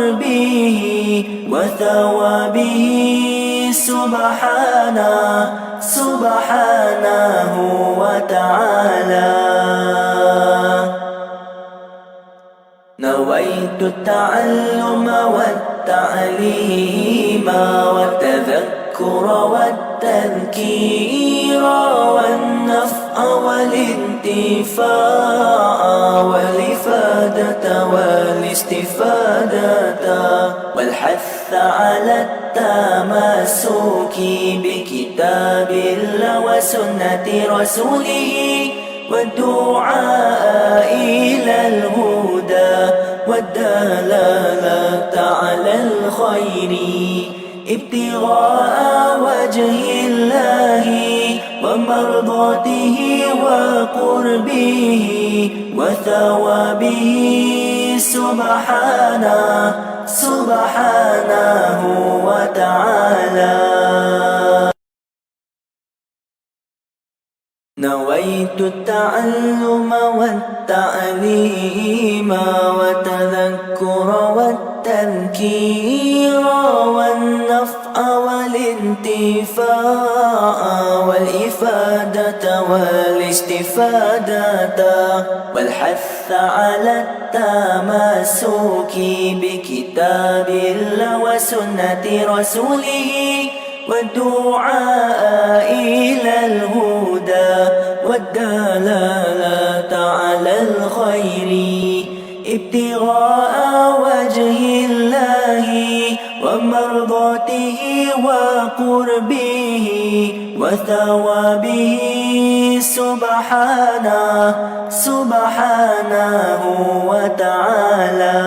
وقربه وثوابه سبحانه وتعالى. نويت التعلم والتعليم والتذكر والتذكير والنفع والانتفاع والإفادة والاستفادة والحث على التمسك بكتاب الله وسنة رسوله والدعاء إلى الهدى والدلالة على الخير ابتغاء وجه الله ومرضاته وقربه وثوابه سبحانه وتعالى. نويت التعلم والتعليم والتذكر والتذكير والنفع والانتفاع والإفادة والاستفادة والحث على التمسك بكتاب الله وسنة رسوله والدعاء إلى الهدى والدلالة على الخير ابتغاء وجه الله ومرضاته وقربه وثوابه سبحانه وتعالى.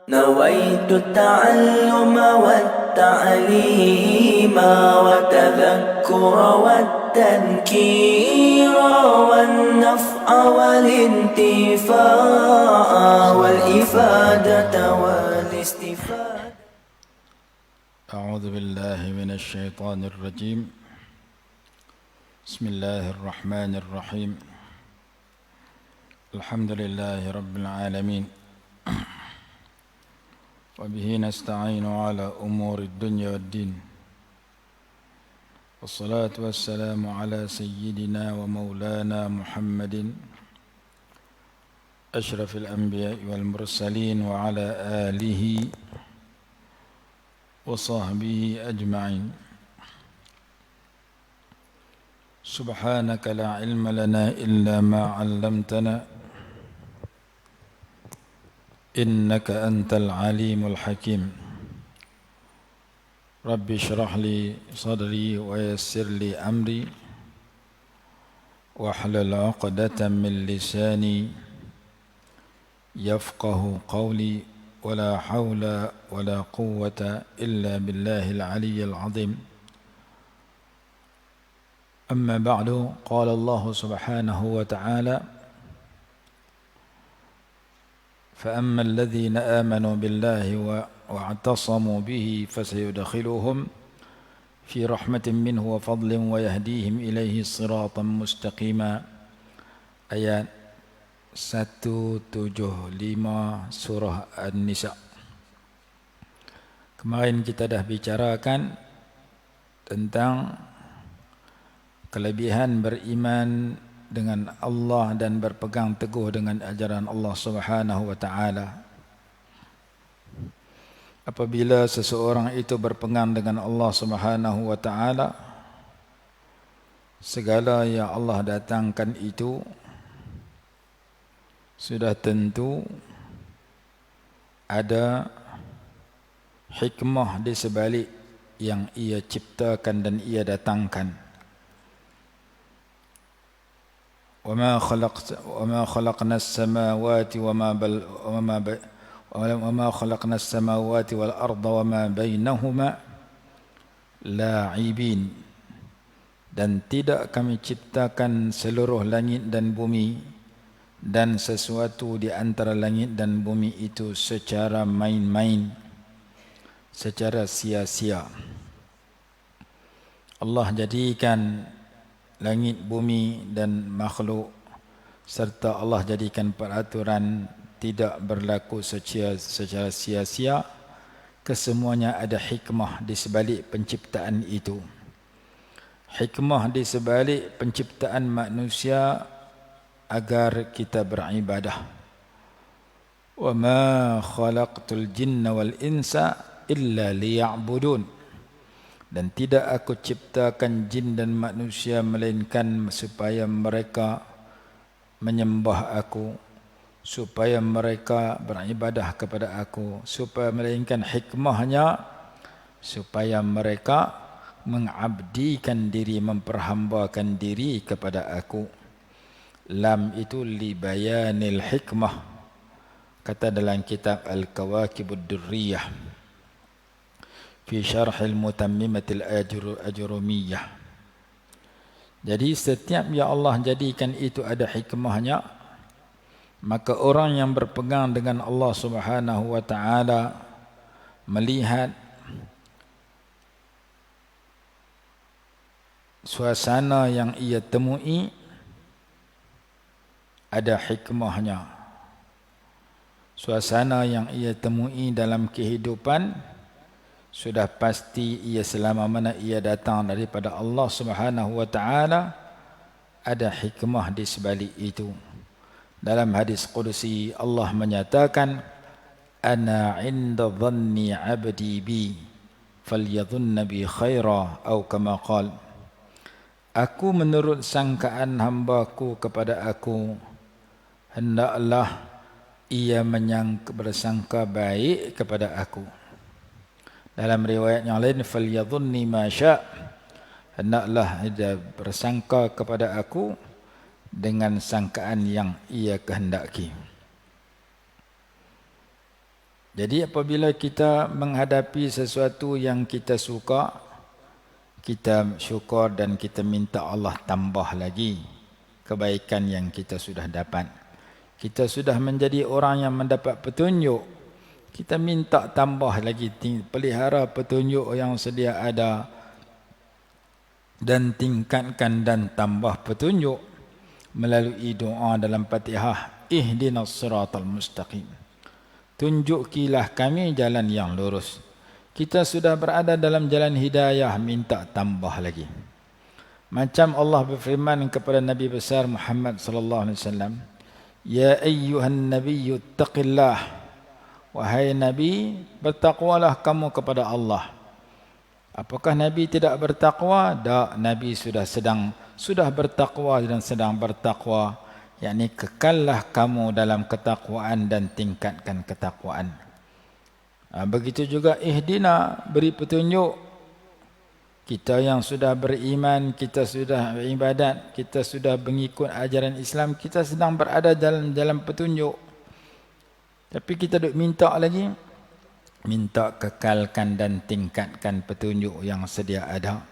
نويت التعلم والتعليم والتذكر والتذكير والنفع والانتفاع والإفادة والاستفادة. أعوذ بالله من الشيطان الرجيم. بسم الله الرحمن الرحيم. الحمد لله رب العالمين وبه نستعين على أمور الدنيا والدين، والصلاة والسلام على سيدنا ومولانا محمد أشرف الأنبياء والمرسلين وعلى آله وصحبه أجمعين. سبحانك لا علم لنا إلا ما علمتنا إنك أنت العليم الحكيم. رب اشرح لي صدري ويسر لي أمري واحلل عقدة من لساني يفقه قولي ولا حول ولا قوة إلا بالله العلي العظيم. أما بعد، قال الله سبحانه وتعالى: فأما الذين آمنوا بالله واعتصموا به فسيدخلهم في رحمة منه وفضل ويهديهم إليه صراطا مستقيما. Ayat 175 surah An-Nisa. Kemarin kita dah bicarakan tentang kelebihan beriman dengan Allah dan berpegang teguh dengan ajaran Allah Subhanahu wa taala. Apabila seseorang itu berpegang dengan Allah Subhanahu wa taala, segala yang Allah datangkan itu sudah tentu ada hikmah di sebalik yang ia ciptakan dan ia datangkan. وما خلقنا السماوات والأرض وما بينهما لاعبين. Dan tidak kami ciptakan seluruh langit dan bumi dan sesuatu di antara langit dan bumi itu secara main-main, secara sia-sia. Allah jadikan langit, bumi dan makhluk, serta Allah jadikan peraturan tidak berlaku secara sia-sia. Kesemuanya ada hikmah di sebalik penciptaan itu. Hikmah di sebalik penciptaan manusia agar kita beribadah. Wa ma khalaqtul jinna wal insa illa liya'budun. Dan tidak aku ciptakan jin dan manusia melainkan supaya mereka menyembah aku, supaya mereka beribadah kepada aku, supaya melainkan hikmahnya supaya mereka mengabdikan diri, memperhambakan diri kepada aku. Lam itu li bayanil hikmah, kata dalam kitab Al-Kawakibud Durriyah fi syarhil Mutammimatil Ajurumiyah. Jadi setiap ya Allah jadikan itu ada hikmahnya, maka orang yang berpegang dengan Allah Subhanahu wa taala melihat suasana yang ia temui ada hikmahnya. Suasana yang ia temui dalam kehidupan sudah pasti ia selama mana ia datang daripada Allah Subhanahu wa taala, ada hikmah di sebalik itu. Dalam hadis qudsi Allah menyatakan, ana 'inda dhanni 'abdi bi falyadhunna bi khaira atau kama qala. Aku menurut sangkaan hambaku kepada aku, hendaklah ia bersangka baik kepada aku. Dalam riwayat yang lain, falyadhunni ma sya', hendaklah dia bersangka kepada aku dengan sangkaan yang ia kehendaki. Jadi apabila kita menghadapi sesuatu yang kita suka, kita syukur dan kita minta Allah tambah lagi kebaikan yang kita sudah dapat. Kita sudah menjadi orang yang mendapat petunjuk, kita minta tambah lagi, pelihara petunjuk yang sedia ada dan tingkatkan dan tambah petunjuk melalui doa dalam Fatihah, ihdinas siratal mustaqim. Tunjukilah kami jalan yang lurus. Kita sudah berada dalam jalan hidayah, minta tambah lagi. Macam Allah berfirman kepada Nabi besar Muhammad sallallahu alaihi wasallam, ya ayyuhan nabiyyu taqillah. Wahai Nabi, bertakwalah kamu kepada Allah. Apakah Nabi tidak bertakwa? Tak, Nabi sudah bertakwa dan sedang bertakwa. Yakni kekallah kamu dalam ketakwaan dan tingkatkan ketakwaan. Begitu juga ihdina, beri petunjuk. Kita yang sudah beriman, kita sudah beribadat, kita sudah mengikut ajaran Islam, kita sedang berada dalam petunjuk. Tapi kita duk minta lagi, minta kekalkan dan tingkatkan petunjuk yang sedia ada.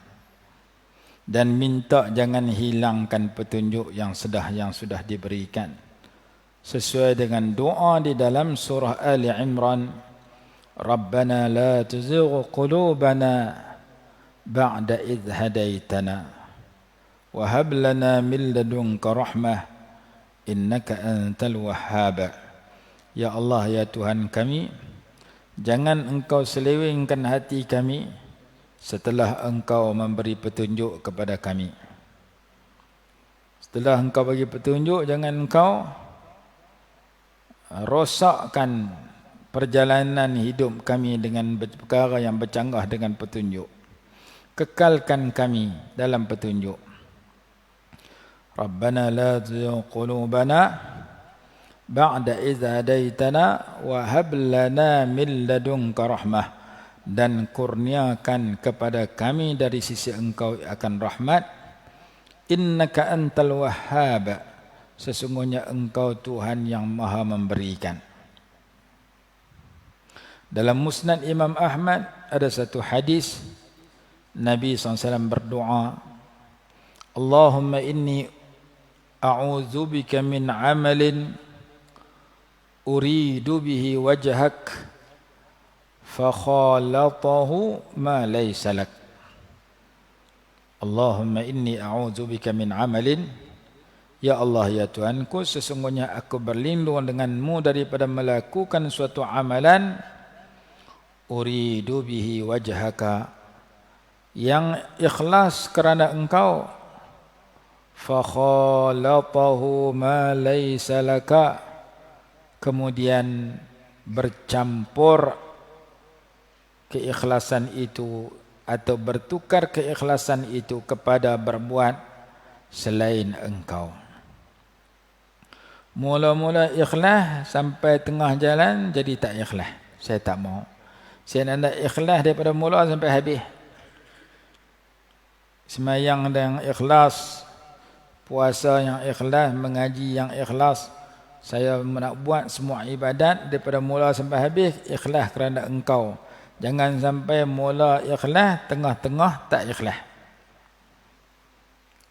Dan minta jangan hilangkan petunjuk yang sudah diberikan. Sesuai dengan doa di dalam surah Ali Imran, Rabbana la tuzigh qulubana ba'da idh hadaitana wa hab lana min ladunka rahmah innaka antal wahhab. Ya Allah, ya Tuhan kami, jangan Engkau selewengkan hati kami setelah Engkau memberi petunjuk kepada kami. Setelah Engkau bagi petunjuk, jangan Engkau rosakkan perjalanan hidup kami dengan perkara yang bercanggah dengan petunjuk. Kekalkan kami dalam petunjuk. Rabbana la tuzigh qulubana ba'da idh hadaitana wa hab lana min ladunka rahmah, dan kurniakan kepada kami dari sisi Engkau akan rahmat. Innaka antal wahhab, sesungguhnya Engkau Tuhan yang maha memberikan. Dalam Musnad Imam Ahmad ada satu hadis Nabi SAW berdoa, Allahumma inni a'udzubika min amalin uridu bihi wajhak fakhalatahu ma laysa lak. Allahumma inni a'udzubika min amalin, Ya Allah, ya Tuhanku, sesungguhnya aku berlindung denganmu daripada melakukan suatu amalan uridu bihi wajhaka, yang ikhlas kerana engkau, fakhalatahu ma laysa laka, kemudian bercampur keikhlasan itu atau bertukar keikhlasan itu kepada berbuat selain engkau. Mula-mula ikhlas sampai tengah jalan jadi tak ikhlas. Saya tak mau. Saya nak ikhlas daripada mula sampai habis. Semayang yang ikhlas, puasa yang ikhlas, mengaji yang ikhlas. Saya nak buat semua ibadat daripada mula sampai habis ikhlas kerana engkau. Jangan sampai mula ikhlas, tengah-tengah tak ikhlas.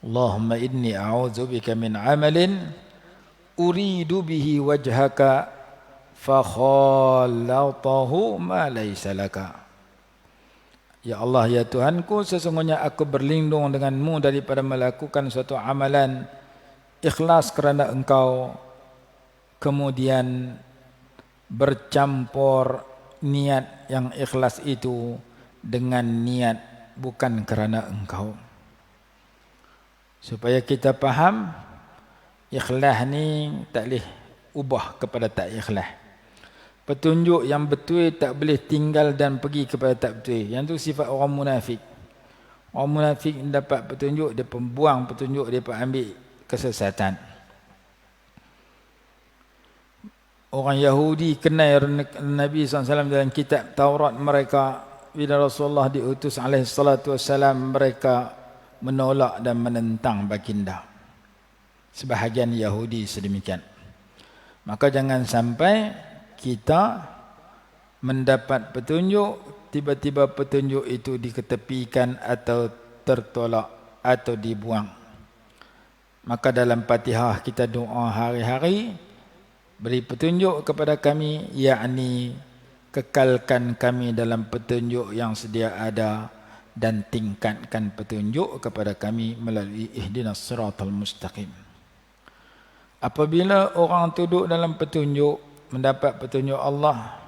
Allahumma inni a'udzubika min amalin uridu bihi wajhaka fakhalatahu ma laysa laka. Ya Allah, ya Tuhanku, sesungguhnya aku berlindung denganmu daripada melakukan suatu amalan ikhlas kerana engkau, kemudian bercampur niat yang ikhlas itu dengan niat bukan kerana engkau. Supaya kita faham, ikhlas ni tak boleh ubah kepada tak ikhlas. Petunjuk yang betul tak boleh tinggal dan pergi kepada tak betul. Yang tu sifat orang munafik. Orang munafik dapat petunjuk, dia pembuang petunjuk, dia ambil kesesatan. Orang Yahudi kenal Nabi SAW dalam kitab Taurat mereka. Bila Rasulullah diutus SAW, mereka menolak dan menentang baginda. Sebahagian Yahudi sedemikian. Maka jangan sampai kita mendapat petunjuk, tiba-tiba petunjuk itu diketepikan atau tertolak atau dibuang. Maka dalam Fatihah kita doa hari-hari, beri petunjuk kepada kami, yakni kekalkan kami dalam petunjuk yang sedia ada dan tingkatkan petunjuk kepada kami melalui ihdinas siratal mustaqim. Apabila orang duduk dalam petunjuk, mendapat petunjuk Allah,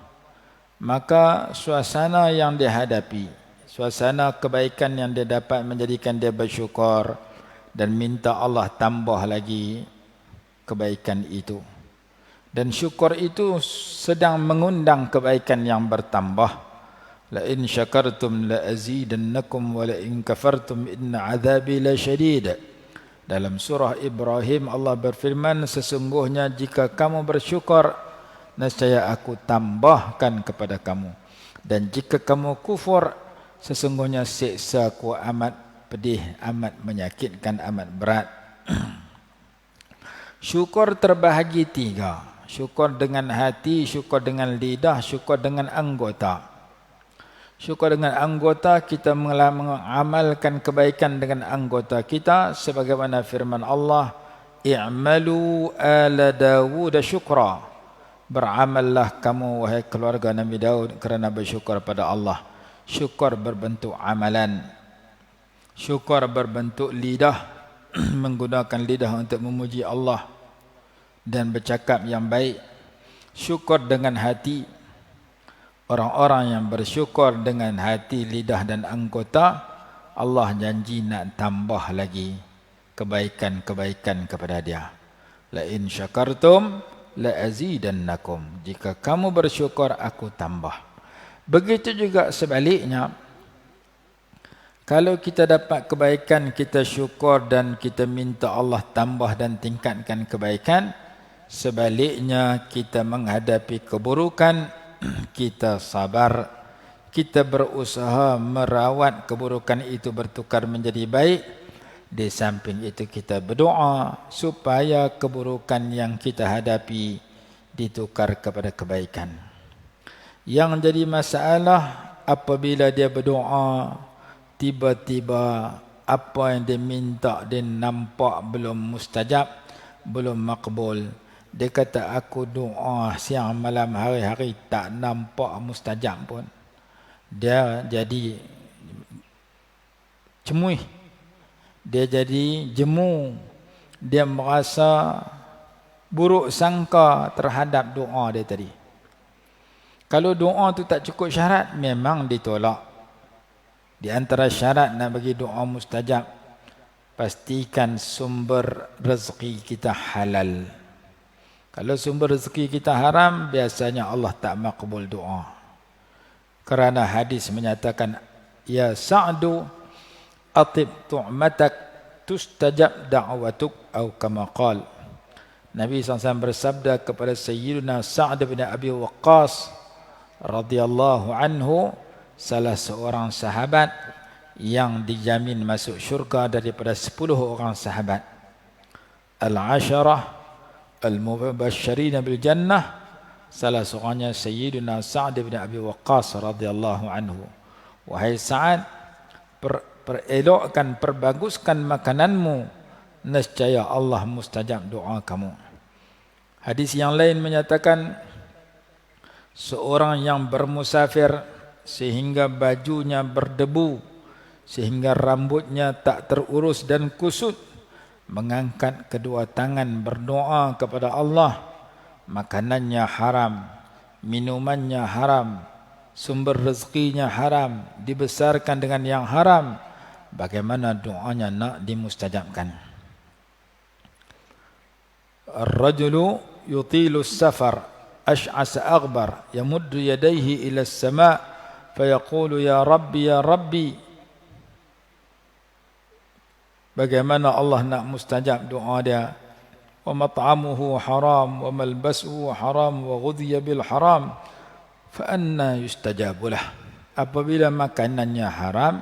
maka suasana yang dia hadapi, suasana kebaikan yang dia dapat menjadikan dia bersyukur dan minta Allah tambah lagi kebaikan itu. Dan syukur itu sedang mengundang kebaikan yang bertambah. La in syakartum la azidannakum wa la in kafartum inna azabi la syadid. Dalam surah Ibrahim Allah berfirman, sesungguhnya jika kamu bersyukur, nescaya aku tambahkan kepada kamu. Dan jika kamu kufur, sesungguhnya siksa aku amat pedih, amat menyakitkan, amat berat. Syukur terbahagi tiga. Syukur dengan hati, syukur dengan lidah, syukur dengan anggota. Syukur dengan anggota, kita mengamalkan kebaikan dengan anggota kita sebagaimana firman Allah, i'malu ala Dawud syukra. Beramallah kamu wahai keluarga Nabi Daud kerana bersyukur pada Allah. Syukur berbentuk amalan. Syukur berbentuk lidah, menggunakan lidah untuk memuji Allah dan bercakap yang baik. Syukur dengan hati. Orang-orang yang bersyukur dengan hati, lidah dan anggota, Allah janji nak tambah lagi kebaikan-kebaikan kepada dia. La in syakartum la azidannakum. Jika kamu bersyukur, aku tambah. Begitu juga sebaliknya. Kalau kita dapat kebaikan, kita syukur dan kita minta Allah tambah dan tingkatkan kebaikan. Sebaliknya, kita menghadapi keburukan, kita sabar, kita berusaha merawat keburukan itu bertukar menjadi baik. Di samping itu kita berdoa supaya keburukan yang kita hadapi ditukar kepada kebaikan. Yang jadi masalah apabila dia berdoa, tiba-tiba apa yang dia minta dia nampak belum mustajab, belum makbul. Dia kata, aku doa siang malam hari-hari tak nampak mustajab pun. Dia jadi cemuih. Dia jadi jemu. dia merasa buruk sangka terhadap doa dia tadi. Kalau doa tu tak cukup syarat, memang ditolak. Di antara syarat nak bagi doa mustajab, pastikan sumber rezeki kita halal. Kalau sumber rezeki kita haram, biasanya Allah tak makbul doa. Kerana hadis menyatakan, ya Sa'du atib tu'matak tustajab da'watuk atau kama qala. Nabi SAW bersabda kepada Sayyidina Sa'd bin Abi Waqqas radhiyallahu anhu, salah seorang sahabat yang dijamin masuk syurga daripada 10 orang sahabat al-asharah al-mubasysyirin bil jannah. Salah seorangnya Sayyidina Sa'd bin Abi Waqqas radhiyallahu anhu. Wahai Sa'ad, perelokkan, perbaguskan makananmu, nescaya Allah mustajab doa kamu. Hadis yang lain menyatakan, seorang yang bermusafir sehingga bajunya berdebu, sehingga rambutnya tak terurus dan kusut, mengangkat kedua tangan berdoa kepada Allah, makanannya haram, minumannya haram, sumber rezekinya haram, dibesarkan dengan yang haram, bagaimana doanya nak dimustajabkan? Ar-rajulu yutilu as-safar ash'asa aghbar yamuddu yadayhi ila as-sama' fayaqulu ya rabbi. Bagaimana Allah nak mustajab doa dia? Wa mat'amuhu haram wa malbasuhu haram wa ghudhiya bil haram fa anna yustajabu lah. Apabila makanannya haram,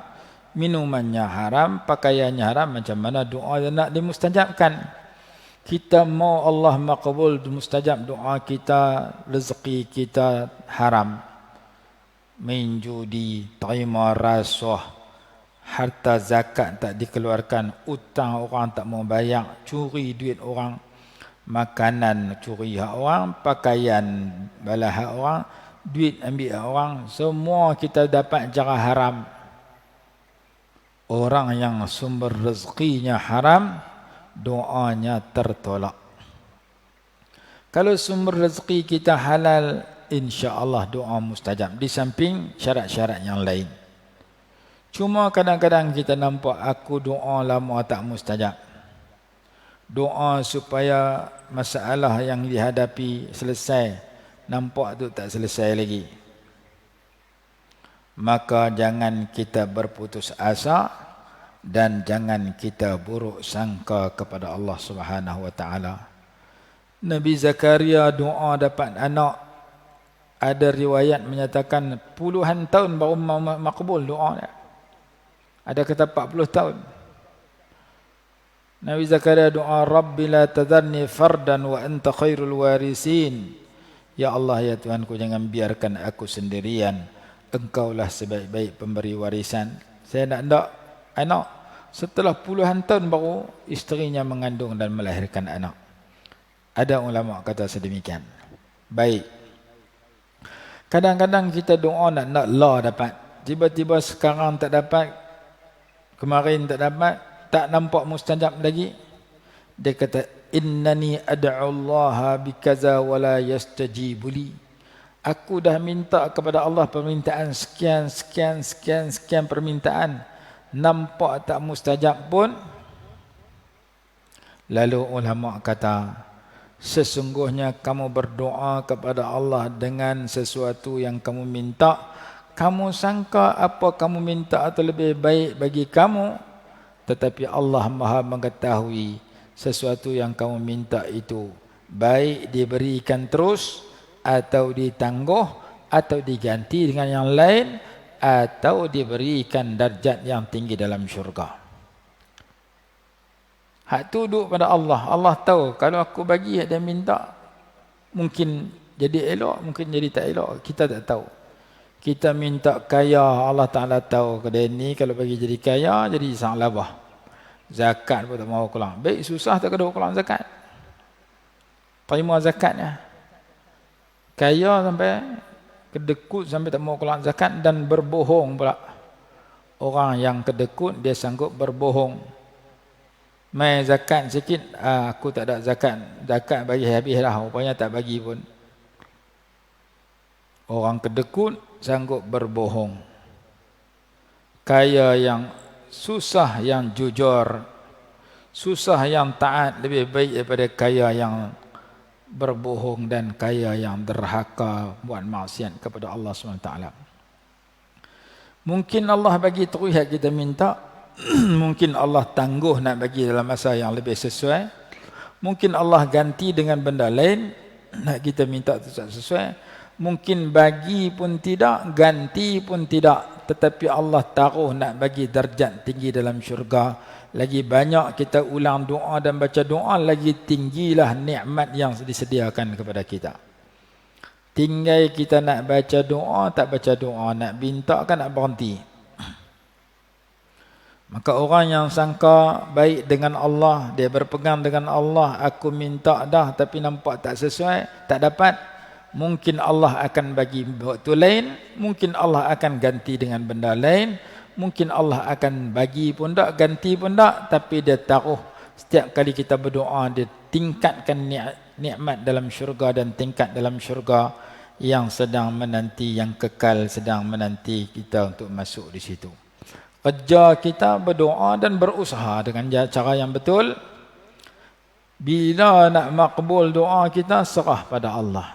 minumannya haram, pakaiannya haram, macam mana doa dia nak dimustajabkan? Kita mau Allah makbul mustajab doa kita, rezeki kita haram, main judi, terima rasuah, harta zakat tak dikeluarkan, utang orang tak mau bayar, curi duit orang, makanan curi hak orang, pakaian balas hak orang, duit ambil hak orang, semua kita dapat cara haram. Orang yang sumber rezekinya haram, doanya tertolak. Kalau sumber rezeki kita halal, insya-Allah doa mustajab, di samping syarat-syarat yang lain. Cuma kadang-kadang kita nampak aku doa lama tak mustajab. Doa supaya masalah yang dihadapi selesai, nampak tu tak selesai lagi. Maka jangan kita berputus asa dan jangan kita buruk sangka kepada Allah Subhanahu wa taala. Nabi Zakaria doa dapat anak, ada riwayat menyatakan puluhan tahun baru makbul doa dia. Ada kata 40 tahun. Nabi Zakaria doa, Rabbi la tadharni fardan wa anta khairul warisin. Ya Allah, ya Tuhanku, jangan biarkan aku sendirian, Engkaulah sebaik-baik pemberi warisan. Saya nak anak. Setelah puluhan tahun baru isterinya mengandung dan melahirkan anak. Ada ulama kata sedemikian. Baik. Kadang-kadang kita doa nak la dapat. Tiba-tiba sekarang tak dapat, kemarin tak dapat, tak nampak mustajab lagi. Dia kata, innani ad'u Allah bikaza wa la yastajibu li. Aku dah minta kepada Allah permintaan sekian permintaan, nampak tak mustajab pun. Lalu ulama kata, sesungguhnya kamu berdoa kepada Allah dengan sesuatu yang kamu minta, kamu sangka apa kamu minta atau lebih baik bagi kamu, tetapi Allah Maha mengetahui sesuatu yang kamu minta itu baik diberikan terus atau ditangguh atau diganti dengan yang lain atau diberikan darjat yang tinggi dalam syurga. Hak tu duduk pada Allah. Allah tahu kalau aku bagi dia minta, mungkin jadi elok, mungkin jadi tak elok. Kita tak tahu. Kita minta kaya, Allah Ta'ala tahu kedai ni kalau bagi jadi kaya, jadi sangat labah. Zakat pun tak mahu kelang. Baik susah tak kena kelang zakat. Terima zakatnya. Kaya sampai kedekut sampai tak mau keluar zakat dan berbohong pula. Orang yang kedekut dia sanggup berbohong. Mai zakat sikit, aku tak ada zakat. Zakat bagi habis dah, rupanya tak bagi pun. Orang kedekut sanggup berbohong. Kaya yang susah yang jujur, susah yang taat lebih baik daripada kaya yang berbohong dan kaya yang derhaka buat maksiat kepada Allah SWT. Mungkin Allah bagi terus yang kita minta, mungkin Allah tangguh nak bagi dalam masa yang lebih sesuai, mungkin Allah ganti dengan benda lain nak kita minta tak sesuai, mungkin bagi pun tidak, ganti pun tidak, tetapi Allah taruh nak bagi darjat tinggi dalam syurga. Lagi banyak kita ulang doa dan baca doa, lagi tinggilah nikmat yang disediakan kepada kita. Tinggal kita nak baca doa, tak baca doa, nak minta kan nak berhenti. Maka orang yang sangka baik dengan Allah, dia berpegang dengan Allah, aku minta dah tapi nampak tak sesuai, tak dapat, mungkin Allah akan bagi waktu lain, mungkin Allah akan ganti dengan benda lain, mungkin Allah akan bagi pun tak, ganti pun tak, tapi dia taruh setiap kali kita berdoa, dia tingkatkan nikmat dalam syurga dan tingkat dalam syurga yang sedang menanti, yang kekal sedang menanti kita untuk masuk di situ. Kerja kita berdoa dan berusaha dengan cara yang betul. Bila nak makbul doa kita, serah pada Allah.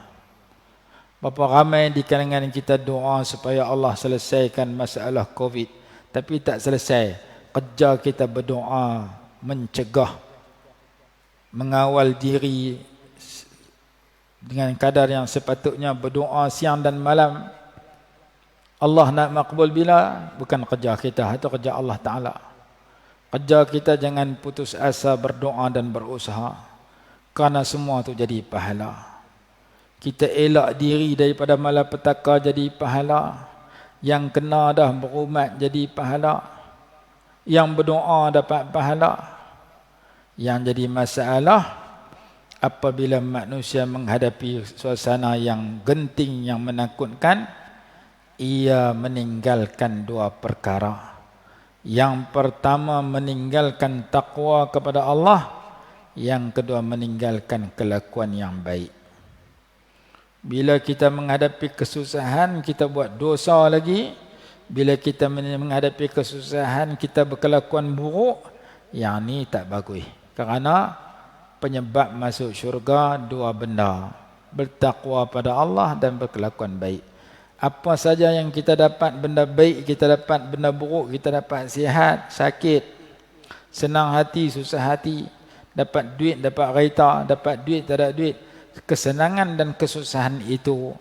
Berapa ramai di kalangan kita doa supaya Allah selesaikan masalah COVID, tapi tak selesai. Kerja kita berdoa, mencegah, mengawal diri dengan kadar yang sepatutnya, berdoa siang dan malam. Allah nak makbul bila? Bukan kerja kita, itu kerja Allah Ta'ala. Kerja kita jangan putus asa berdoa dan berusaha, kerana semua itu jadi pahala. Kita elak diri daripada malapetaka jadi pahala. Yang kena dah berumat jadi pahala. Yang berdoa dapat pahala. Yang jadi masalah apabila manusia menghadapi suasana yang genting, yang menakutkan, ia meninggalkan dua perkara. Yang pertama meninggalkan takwa kepada Allah, yang kedua meninggalkan kelakuan yang baik. Bila kita menghadapi kesusahan, kita buat dosa lagi. Bila kita menghadapi kesusahan, kita berkelakuan buruk, yang ni tak bagus. Kerana penyebab masuk syurga dua benda: bertakwa pada Allah dan berkelakuan baik. Apa saja yang kita dapat, benda baik kita dapat, benda buruk kita dapat, sihat, sakit, senang hati, susah hati, dapat duit, dapat kereta, dapat duit, tak ada duit. Kesenangan dan kesusahan itu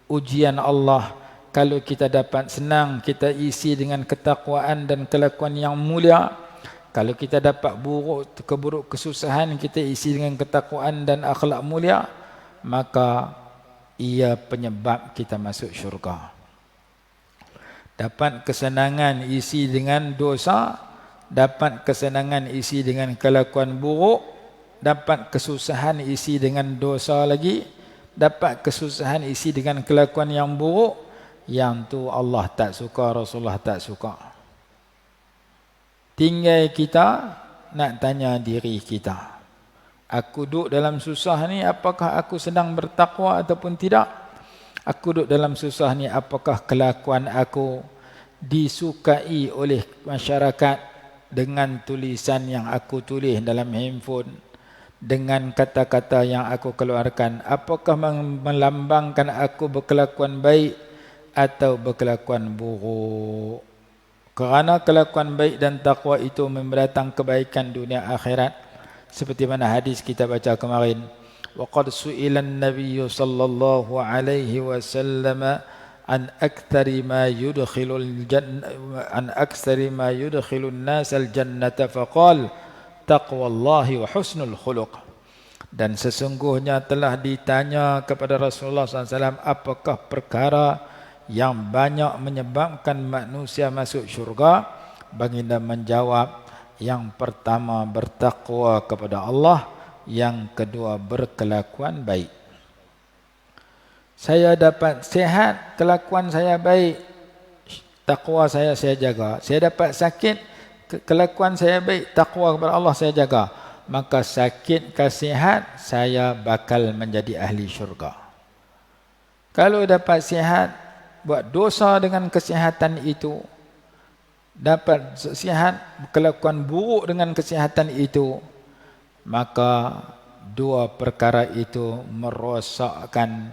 ujian Allah. Kalau kita dapat senang, kita isi dengan ketakwaan dan kelakuan yang mulia. Kalau kita dapat buruk, kesusahan, kita isi dengan ketakwaan dan akhlak mulia, maka ia penyebab kita masuk syurga. Dapat kesenangan isi dengan dosa, dapat kesenangan isi dengan kelakuan buruk, dapat kesusahan isi dengan dosa lagi, dapat kesusahan isi dengan kelakuan yang buruk, yang tu Allah tak suka, Rasulullah tak suka. Tinggal kita nak tanya diri kita, aku duduk dalam susah ni, apakah aku sedang bertakwa ataupun tidak? Aku duduk dalam susah ni, apakah kelakuan aku disukai oleh masyarakat dengan tulisan yang aku tulis dalam handphone, dengan kata-kata yang aku keluarkan? Apakah melambangkan aku berkelakuan baik atau berkelakuan buruk? Kerana kelakuan baik dan takwa itu mendatang kebaikan dunia akhirat. Seperti mana hadis kita baca kemarin, waqad su'ila an-nabiy sallallahu alaihi wasallam an aktsari ma yudkhilul jannah an aktsari ma yudkhilun nas al-jannata faqala taqwallahi wa husnul khuluq. Dan sesungguhnya telah ditanya kepada Rasulullah SAW, apakah perkara yang banyak menyebabkan manusia masuk syurga? Baginda menjawab, yang pertama bertakwa kepada Allah, yang kedua berkelakuan baik. Saya dapat sihat, kelakuan saya baik, takwa saya jaga. Saya dapat sakit, kelakuan saya baik, takwa kepada Allah saya jaga, maka sakit ke sihat saya bakal menjadi ahli syurga. Kalau dapat sihat, buat dosa dengan kesihatan itu, dapat sihat, kelakuan buruk dengan kesihatan itu, maka dua perkara itu merosakkan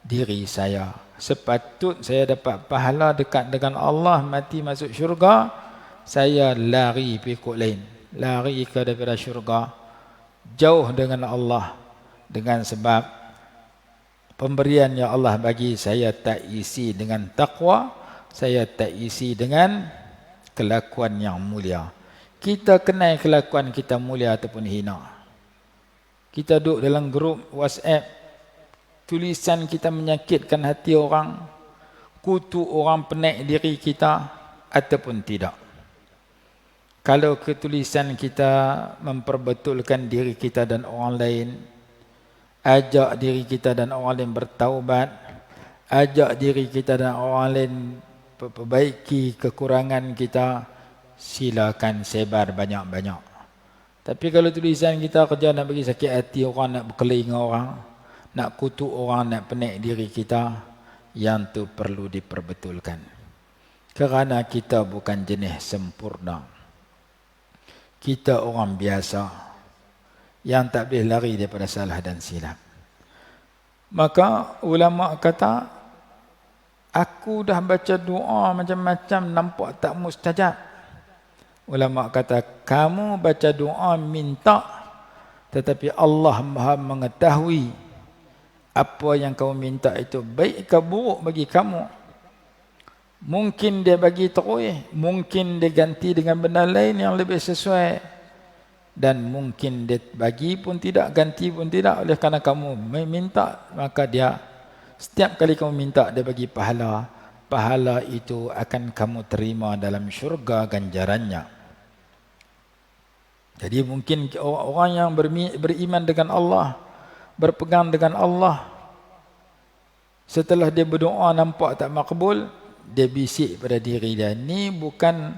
diri saya. Sepatut saya dapat pahala dekat dengan Allah, mati masuk syurga, saya lari pikuk lain, lari ke daripada syurga, jauh dengan Allah, dengan sebab pemberian yang Allah bagi saya tak isi dengan takwa, saya tak isi dengan kelakuan yang mulia. Kita kenal kelakuan kita mulia ataupun hina. Kita duduk dalam grup WhatsApp, tulisan kita menyakitkan hati orang, kutuk orang, penaik diri kita ataupun tidak. Kalau ketulisan kita memperbetulkan diri kita dan orang lain, ajak diri kita dan orang lain bertaubat, ajak diri kita dan orang lain perbaiki kekurangan kita, silakan sebar banyak-banyak. Tapi kalau tulisan kita kerja nak bagi sakit hati orang, nak berkeling orang, nak kutuk orang, nak penaik diri kita, yang tu perlu diperbetulkan. Kerana kita bukan jenis sempurna. Kita orang biasa yang tak boleh lari daripada salah dan silap. Maka ulama kata, aku dah baca doa macam-macam nampak tak mustajab. Ulama kata, kamu baca doa minta, tetapi Allah Maha mengetahui apa yang kamu minta itu baik ke buruk bagi kamu. Mungkin dia bagi terus, mungkin dia ganti dengan benda lain yang lebih sesuai, dan mungkin dia bagi pun tidak, ganti pun tidak. Oleh kerana kamu minta, maka dia setiap kali kamu minta dia bagi pahala. Pahala itu akan kamu terima dalam syurga ganjarannya. Jadi mungkin orang yang beriman dengan Allah, berpegang dengan Allah, setelah dia berdoa nampak tak makbul, dia bisik pada diri dia, ni bukan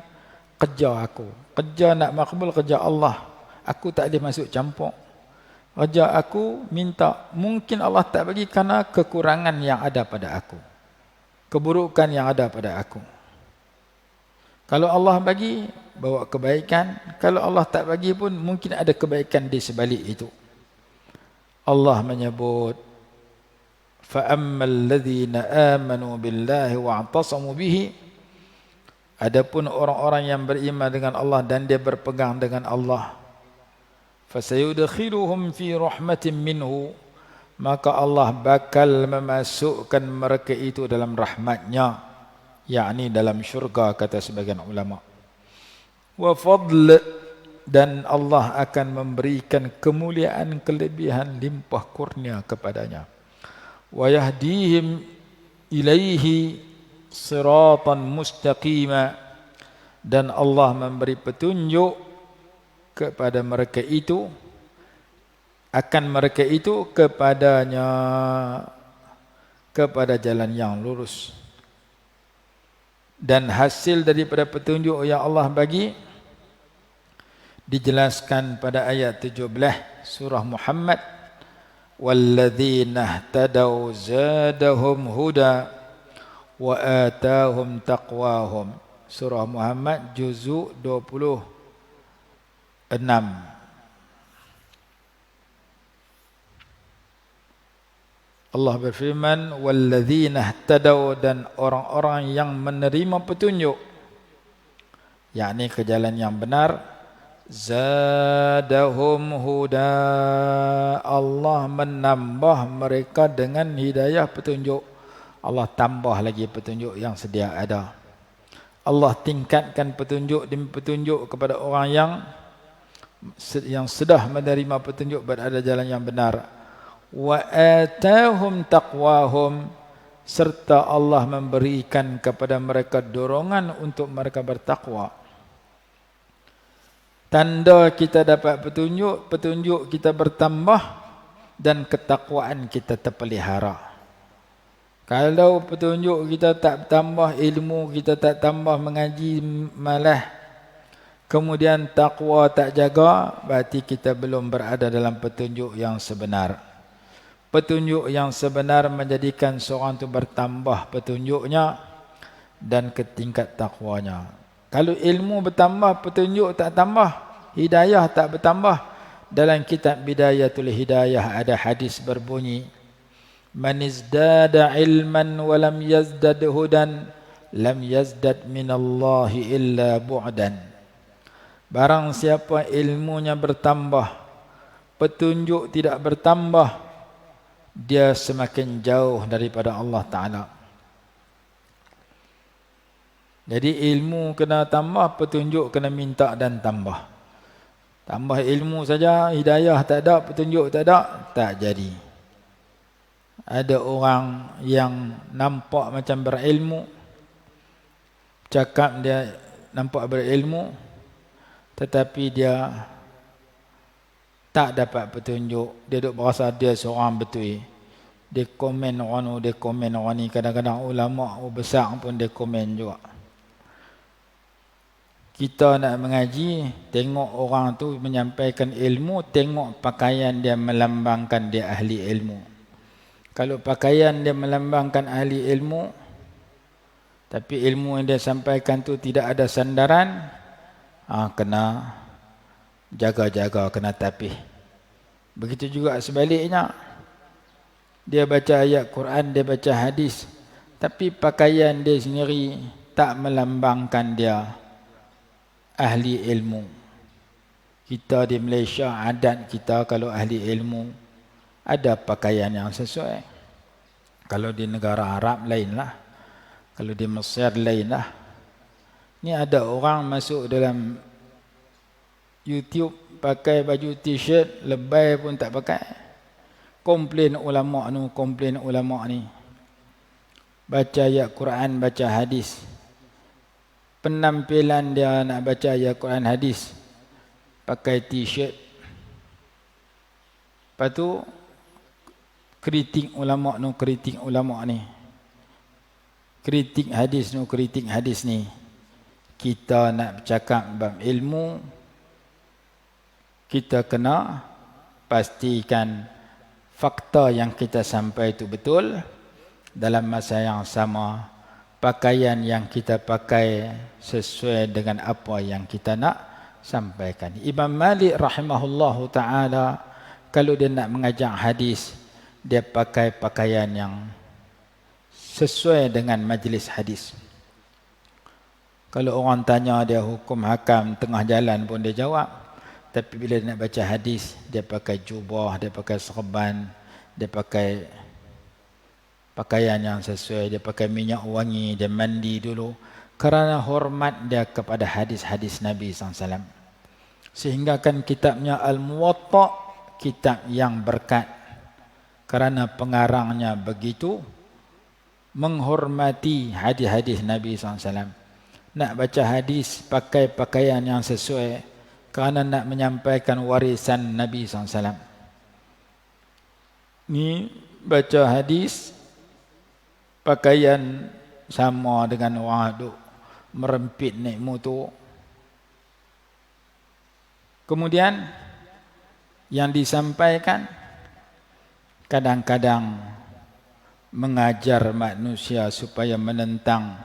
kerja aku. Kerja nak makbul, kerja Allah. Aku tak boleh masuk campur. Kerja aku minta. Mungkin Allah tak bagi kerana kekurangan yang ada pada aku, keburukan yang ada pada aku. Kalau Allah bagi, bawa kebaikan. Kalau Allah tak bagi pun, mungkin ada kebaikan di sebalik itu. Allah menyebut, فَأَمَّا الَّذِينَ آمَنُوا بِاللَّهِ وَاعْتَصَمُوا بِهِ. Adapun orang-orang yang beriman dengan Allah dan dia berpegang dengan Allah, فَسَيُدْخِلُهُمْ فِي رَحْمَةٍ مِّنْهُ. Maka Allah bakal memasukkan mereka itu dalam rahmatnya, yakni dalam syurga, kata sebagian ulama. وَفَضْلِ. Dan Allah akan memberikan kemuliaan, kelebihan, limpah kurnia kepadanya. وَيَهْدِيهِمْ إِلَيْهِ صِرَاطًا مُسْتَقِيمًا. Dan Allah memberi petunjuk kepada mereka itu, akan mereka itu kepadanya, kepada jalan yang lurus. Dan hasil daripada petunjuk yang Allah bagi dijelaskan pada ayat 17 surah Muhammad, وَالَّذِينَ اهْتَدَوْا زَادَهُمْ هُدًى وَآتَاهُمْ تَقْوَاهُمْ. Surah Muhammad juzuk 26. Allah berfirman, وَالَّذِينَ اهْتَدَوْا. Dan orang-orang yang menerima petunjuk, yakni ke jalan yang benar, zadahum huda. Allah menambah mereka dengan hidayah petunjuk. Allah tambah lagi petunjuk yang sedia ada. Allah tingkatkan petunjuk demi petunjuk kepada orang yang sudah menerima petunjuk berada jalan yang benar. Wa atahum taqwahum. Serta Allah memberikan kepada mereka dorongan untuk mereka bertakwa. Tanda kita dapat petunjuk, petunjuk kita bertambah dan ketakwaan kita terpelihara. Kalau petunjuk kita tak tambah, ilmu kita tak tambah, mengaji malah, kemudian takwa tak jaga, berarti kita belum berada dalam petunjuk yang sebenar. Petunjuk yang sebenar menjadikan seorang itu bertambah petunjuknya dan ketingkat takwanya. Kalau ilmu bertambah, petunjuk tak tambah, hidayah tak bertambah. Dalam kitab Bidayatul Hidayah ada hadis berbunyi, man izdada ilman wa lam yazdad hudan lam yazdad minallahi illa bu'dan. Barang siapa ilmunya bertambah, petunjuk tidak bertambah, dia semakin jauh daripada Allah Ta'ala. Jadi ilmu kena tambah, petunjuk kena minta dan tambah. Tambah ilmu saja, hidayah tak ada, petunjuk tak ada, tak jadi. Ada orang yang nampak macam berilmu, cakap dia nampak berilmu, tetapi dia tak dapat petunjuk. Dia duk berasa dia seorang betul. Dia komen orang ni, dia komen orang ni. Kadang-kadang ulama besar pun dia komen juga. Kita nak mengaji, tengok orang tu menyampaikan ilmu, tengok pakaian dia melambangkan dia ahli ilmu. Kalau pakaian dia melambangkan ahli ilmu, tapi ilmu yang dia sampaikan tu tidak ada sandaran, kena jaga-jaga, kena tapih. Begitu juga sebaliknya. Dia baca ayat Quran, dia baca hadis, tapi pakaian dia sendiri tak melambangkan dia ahli ilmu. Kita di Malaysia, adat kita kalau ahli ilmu ada pakaian yang sesuai. Kalau di negara Arab lainlah, kalau di Mesir lainlah. Ni ada orang masuk dalam YouTube pakai baju t-shirt, lebay pun tak pakai. Komplain ulama ni, komplain ulama ni. Baca ayat Quran, baca hadis. Penampilan dia nak baca ayat Quran hadis pakai t-shirt. Lepas tu kritik ulama ni, kritik ulama ni. Kritik hadis ni, kritik hadis ni. Kita nak bercakap bab ilmu, kita kena pastikan fakta yang kita sampai itu betul. Dalam masa yang sama, pakaian yang kita pakai sesuai dengan apa yang kita nak sampaikan. Imam Malik rahimahullahu ta'ala, kalau dia nak mengajar hadis, dia pakai pakaian yang sesuai dengan majlis hadis. Kalau orang tanya dia hukum hakam tengah jalan pun dia jawab. Tapi bila dia nak baca hadis, dia pakai jubah, dia pakai serban, dia pakai pakaian yang sesuai, dia pakai minyak wangi, dia mandi dulu. Kerana hormat dia kepada hadis-hadis Nabi SAW. Sehingga kan kitabnya Al-Muwatta, kitab yang berkat. Kerana pengarangnya begitu menghormati hadis-hadis Nabi SAW. Nak baca hadis, pakai pakaian yang sesuai. Kerana nak menyampaikan warisan Nabi SAW. Ni baca hadis, pakaian sama dengan orang duk merempit naik motor. Kemudian yang disampaikan kadang-kadang mengajar manusia supaya menentang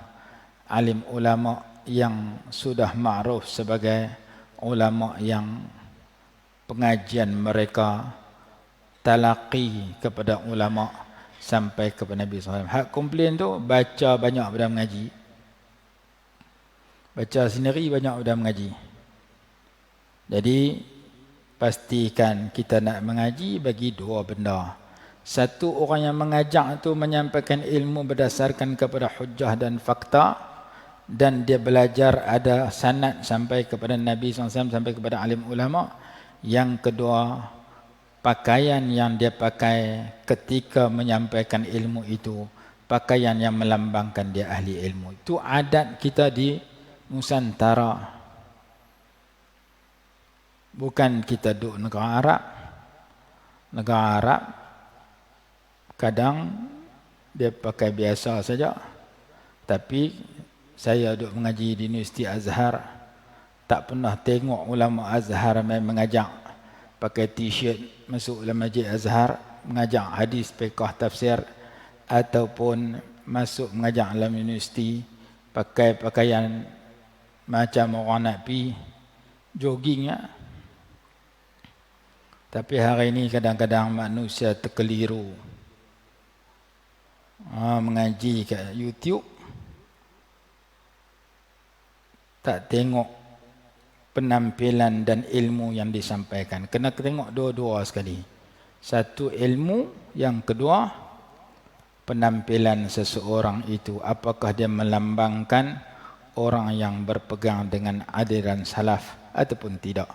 alim ulama yang sudah ma'ruf sebagai ulama yang pengajian mereka talaqi kepada ulama sampai kepada Nabi SAW. Hak komplain tu, baca banyak pada mengaji. Baca sendiri banyak pada mengaji. Jadi, pastikan kita nak mengaji bagi dua benda. Satu, orang yang mengajak tu menyampaikan ilmu berdasarkan kepada hujjah dan fakta. Dan dia belajar ada sanad sampai kepada Nabi SAW, sampai kepada alim ulama. Yang kedua, pakaian yang dia pakai ketika menyampaikan ilmu itu, pakaian yang melambangkan dia ahli ilmu. Itu adat kita di Nusantara. Bukan kita duduk negara Arab. Negara Arab kadang dia pakai biasa saja. Tapi saya duduk mengaji di Universiti Azhar, tak pernah tengok ulama Azhar main mengajak pakai t-shirt masuk dalam masjid Azhar, mengajak hadis, fiqh, tafsir, ataupun masuk mengajak dalam universiti pakai pakaian macam orang nak pi jogging ya. Tapi hari ini kadang-kadang manusia terkeliru. Mengaji kat YouTube, tak tengok penampilan dan ilmu yang disampaikan. Kena tengok dua-dua sekali. Satu ilmu, yang kedua penampilan seseorang itu. Apakah dia melambangkan orang yang berpegang dengan aliran salaf ataupun tidak.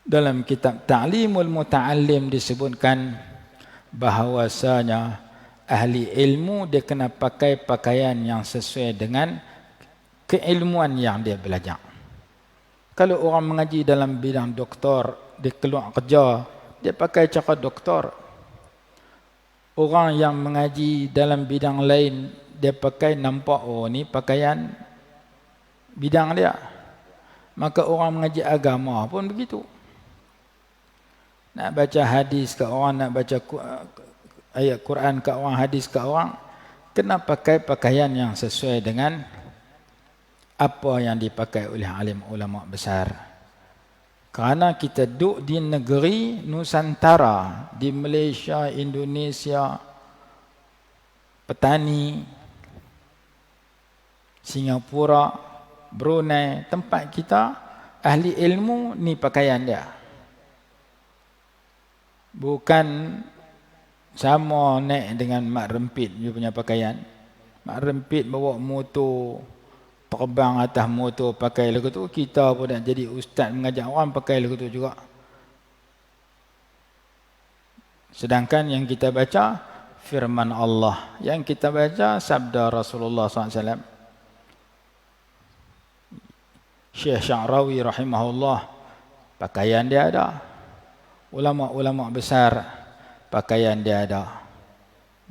Dalam kitab Ta'limul Muta'allim disebutkan bahawasanya ahli ilmu dia kena pakai pakaian yang sesuai dengan keilmuan yang dia belajar. Kalau orang mengaji dalam bidang doktor, dia keluar kerja, dia pakai cara doktor. Orang yang mengaji dalam bidang lain, dia pakai nampak, oh ni pakaian bidang dia. Maka orang mengaji agama pun begitu. Nak baca hadis ke orang, nak baca ayat Quran ke orang, hadis ke orang, kena pakai pakaian yang sesuai dengan apa yang dipakai oleh alim ulama besar. Kerana kita duduk di negeri Nusantara, di Malaysia, Indonesia, petani, Singapura, Brunei, tempat kita, ahli ilmu ni pakaian dia. Bukan sama naik dengan mak rempit dia punya pakaian. Mak rempit bawa motor, terbang atas motor pakai lagu tu. Kita pun nak jadi ustaz mengajar orang pakai lagu tu juga. Sedangkan yang kita baca firman Allah, yang kita baca sabda Rasulullah SAW. Syekh Sya'rawi rahimahullah, pakaian dia ada. Ulama-ulama besar, pakaian dia ada.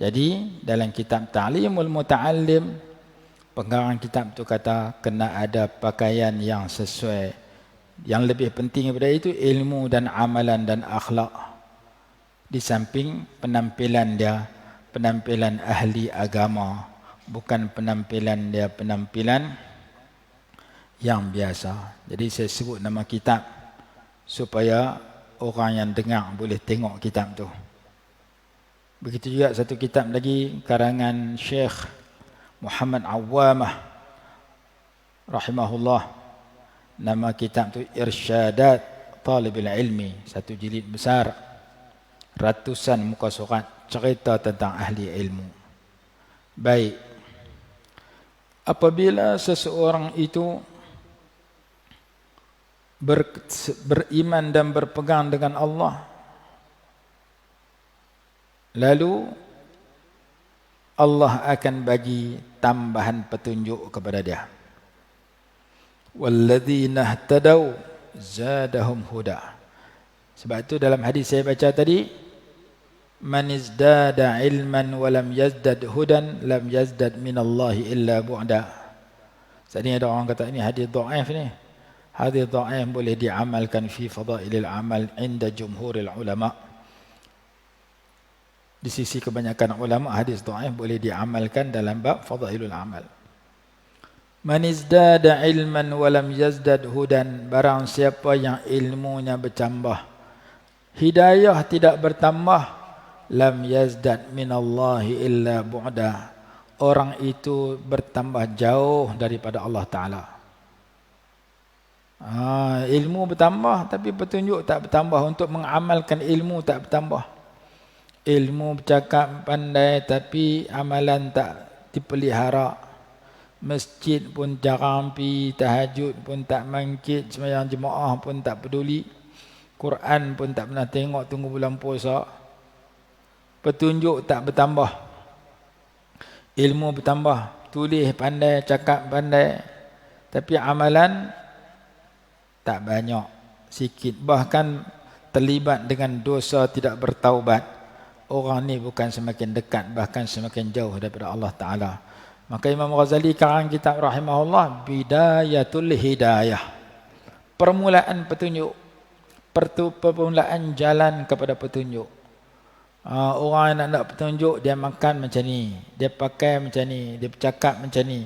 Jadi dalam kitab Ta'limul Muta'allim, pengarang kitab tu kata kena ada pakaian yang sesuai. Yang lebih penting daripada itu ilmu dan amalan dan akhlak. Di samping penampilan dia, penampilan ahli agama, bukan penampilan dia penampilan yang biasa. Jadi saya sebut nama kitab supaya orang yang dengar boleh tengok kitab tu. Begitu juga satu kitab lagi karangan Syekh Muhammad Awwamah rahimahullah. Nama kitab tu Irsyadat Talibil Ilmi, satu jilid besar, ratusan muka surat, cerita tentang ahli ilmu. Baik, apabila seseorang itu beriman dan berpegang dengan Allah, lalu Allah akan bagi tambahan petunjuk kepada dia. Walladzina ihtadaw zadahum huda. Sebab itu dalam hadis saya baca tadi, man izdada ilman wa lam yazdad hudan lam yazdad minallahi illa bu'da. Seandainya ada orang kata ini hadis dhaif ni. Hadis dhaif boleh diamalkan fi fadailil amal inda jumhuril ulama. Di sisi kebanyakan ulama hadis dhaif boleh diamalkan dalam bab fadailul amal. Man izdada ilman wa lam yazdad hudan, barang siapa yang ilmunya bertambah, hidayah tidak bertambah, lam yazdad minallahi illa bu'da, orang itu bertambah jauh daripada Allah Ta'ala. Ilmu bertambah tapi petunjuk tak bertambah. Untuk mengamalkan ilmu tak bertambah. Ilmu bercakap pandai tapi amalan tak dipelihara. Masjid pun jarang pergi, tahajud pun tak mangkit, sembahyang jemaah pun tak peduli, Quran pun tak pernah tengok, tunggu bulan puasa. Petunjuk tak bertambah, ilmu bertambah, tulis pandai, cakap pandai, tapi amalan tak banyak, sikit, bahkan terlibat dengan dosa tidak bertaubat. Orang ni bukan semakin dekat, bahkan semakin jauh daripada Allah Ta'ala. Maka Imam Ghazali karang kitab rahimahullah Bidayatul Hidayah, permulaan petunjuk, permulaan jalan kepada petunjuk. Orang yang nak petunjuk, dia makan macam ni, dia pakai macam ni, dia bercakap macam ni.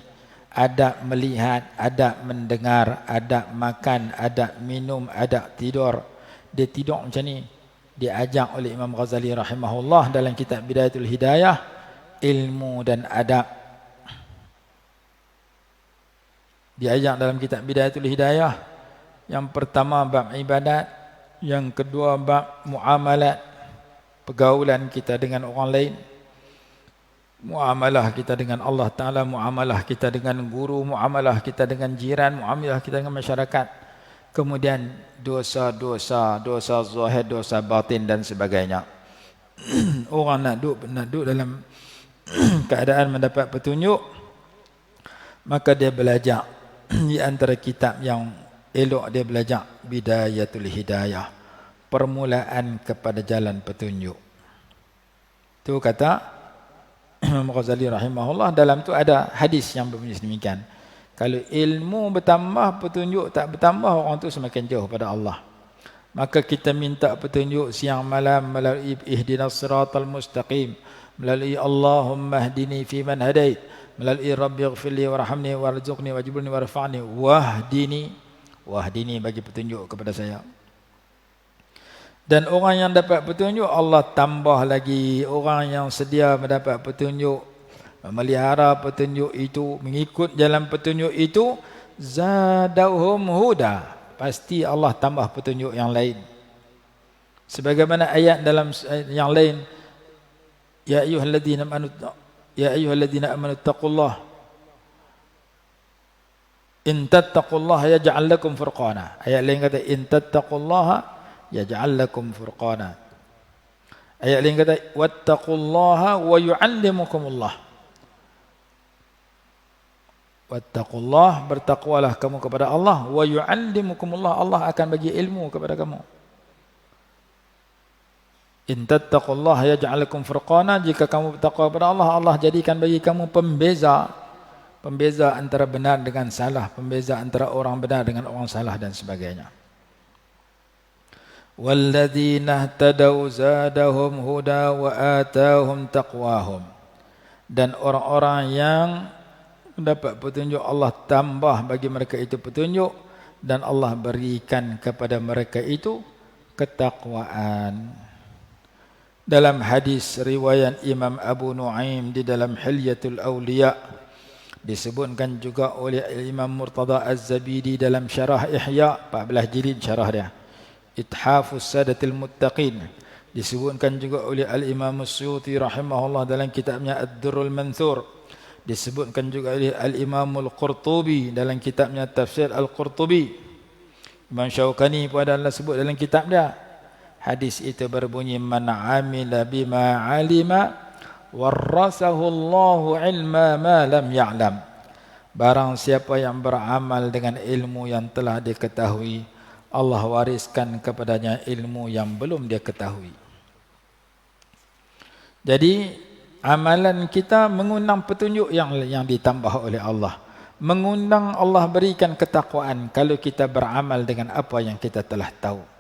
Adab melihat, adab mendengar, adab makan, adab minum, adab tidur. Dia tidur macam ni. Diajak oleh Imam Ghazali rahimahullah dalam kitab Bidayatul Hidayah, ilmu dan adab. Diajak dalam kitab Bidayatul Hidayah, yang pertama bab ibadat, yang kedua bab muamalat, pergaulan kita dengan orang lain, muamalah kita dengan Allah Ta'ala, muamalah kita dengan guru, muamalah kita dengan jiran, muamalah kita dengan masyarakat. Kemudian dosa-dosa, dosa zahir, dosa batin dan sebagainya. Orang nak duduk dalam keadaan mendapat petunjuk, maka dia belajar di antara kitab yang elok, dia belajar Bidayatul Hidayah, permulaan kepada jalan petunjuk. Itu kata Imam Ghazali rahimahullah. Dalam tu ada hadis yang berbunyi sedemikian. Kalau ilmu bertambah, petunjuk tak bertambah, orang tu semakin jauh pada Allah. Maka kita minta petunjuk siang malam melalui ihdinas siratal mustaqim, melalui Allahumma hdini fi man hadait, melalui rabbighfirli warhamni warzuqni wajburni warfa'ni wahdini, bagi petunjuk kepada saya. Dan orang yang dapat petunjuk, Allah tambah lagi. Orang yang sedia mendapat petunjuk, memelihara petunjuk itu, mengikut jalan petunjuk itu, zadahum huda, pasti Allah tambah petunjuk yang lain. Sebagaimana ayat dalam yang lain, ya ayyuhalladzina amanu taqullah in tattaqullaha yaj'al lakum furqana. Ayat lain kata in tattaqullaha yaj'al lakum furqana. Ayat lain kata wattaqullaha wa yu'allimukumullah. Wattaqullah, bertakwalah kamu kepada Allah, wa yu'allimukumullah, Allah akan bagi ilmu kepada kamu. In tattaqullaha yaj'al lakum furqana, jika kamu bertakwa kepada Allah, Allah jadikan bagi kamu pembeza antara benar dengan salah, pembeza antara orang benar dengan orang salah dan sebagainya. Walladzina ihtadaw zadahum huda wa atahum taqwahum. Dan orang-orang yang mendapat petunjuk, Allah tambah bagi mereka itu petunjuk, dan Allah berikan kepada mereka itu ketakwaan. Dalam hadis riwayat Imam Abu Nuaim di dalam Hilyatul Awliya, disebutkan juga oleh Imam Murtada Az-Zabidi dalam syarah Ihya, 14 jilid syarah dia, Ithafus Sadatil Muttaqin. Disebutkan juga oleh Al-Imam As-Suyuti rahimahullah dalam kitabnya Ad-Durrul Manthur. Disebutkan juga oleh Al-Imam Al-Qurtubi dalam kitabnya Tafsir Al-Qurtubi. Imam Syaukani pun adalah sebut dalam kitab dia. Hadis itu berbunyi, man amila bima alima warasahu Allahu ilma ma lam ya'lam. Barang siapa yang beramal dengan ilmu yang telah diketahui, Allah wariskan kepadanya ilmu yang belum dia ketahui. Jadi amalan kita mengundang petunjuk yang ditambah oleh Allah. Mengundang Allah berikan ketakwaan kalau kita beramal dengan apa yang kita telah tahu.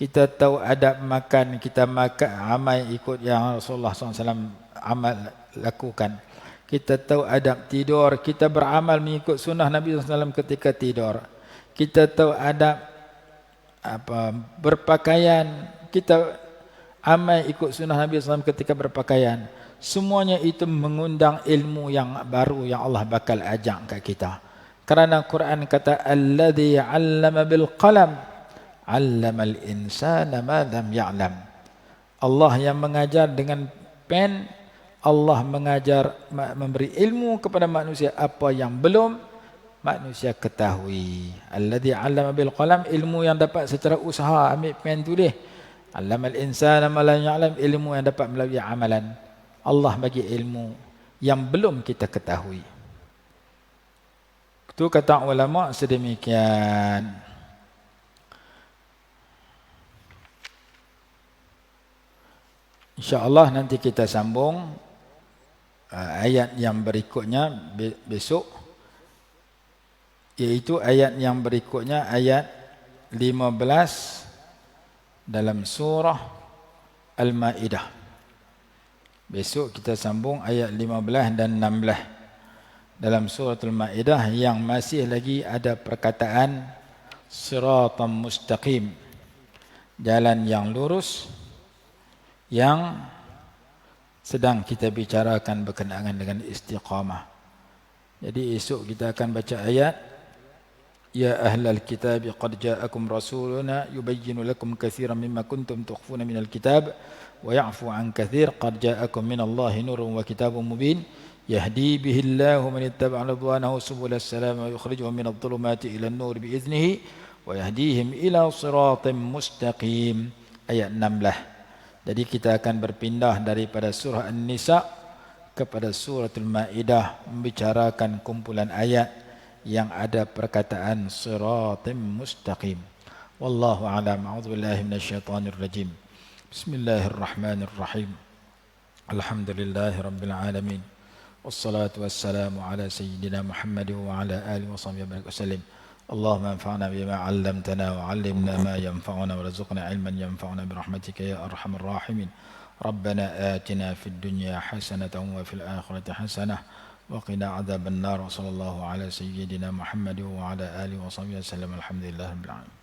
Kita tahu adab makan, kita makan amal ikut yang Rasulullah SAW amal lakukan. Kita tahu adab tidur, kita beramal mengikut sunnah Nabi SAW ketika tidur. Kita tahu adab berpakaian, kita amal ikut sunnah Nabi SAW ketika berpakaian. Semuanya itu mengundang ilmu yang baru yang Allah bakal ajak kat kita. Kerana Quran kata alladzi 'allama bil qalam 'allamal insana ma lam ya'lam. Allah yang mengajar dengan pen, Allah mengajar, memberi ilmu kepada manusia apa yang belum manusia ketahui. Alladzi 'allama bil qalam, ilmu yang dapat secara usaha, ambil pen tulis. 'Allamal insana ma lam ya'lam, ilmu yang dapat melalui amalan. Allah bagi ilmu yang belum kita ketahui. Itu kata ulama sedemikian. InsyaAllah nanti kita sambung ayat yang berikutnya besok, iaitu ayat yang berikutnya, ayat 15 dalam surah Al-Ma'idah. Besok kita sambung ayat 15 dan 16 dalam surah Al-Ma'idah yang masih lagi ada perkataan siratan mustaqim, jalan yang lurus, yang sedang kita bicarakan berkenaan dengan istiqamah. Jadi esok kita akan baca ayat ya ahlal kitab qad ja'akum rasuluna yubayyinu lakum katsiran mimma kuntum tukhfuna minal kitab wa ya'fu an katsir qad ja'akum minallahi nurun wa kitabun mubin yahdi bihi Allahu man ittaba'a ridwanahu subulas salam wa yukhrijuhum minadh dhulumati ilan nur biiznihi wa yahdihim ila siratin mustaqim. Ayat 16. Jadi kita akan berpindah daripada surah An-Nisa kepada suratul Ma'idah, membicarakan kumpulan ayat yang ada perkataan siratim mustaqim. Wallahu a'lam. A'udzubillahi minasyaitonir rajim. Bismillahirrahmanirrahim. Alhamdulillahi rabbil alamin. Wassalatu wassalamu ala sayyidina Muhammad wa ala alihi wa sahbihi wasallam. Allahumma anfa'na bima 'allamtana wa 'allimna ma yanfa'una warzuqna 'ilman yanfa'una birahmatika ya arhamar rahimin. Rabbana atina fid dunya hasanatan wa fil akhirati hasanah wa qina 'adzaban nar. Sallallahu ala sayyidina Muhammad wa ala alihi wa sahbihi wasallam. Alhamdulillahirabbil alamin.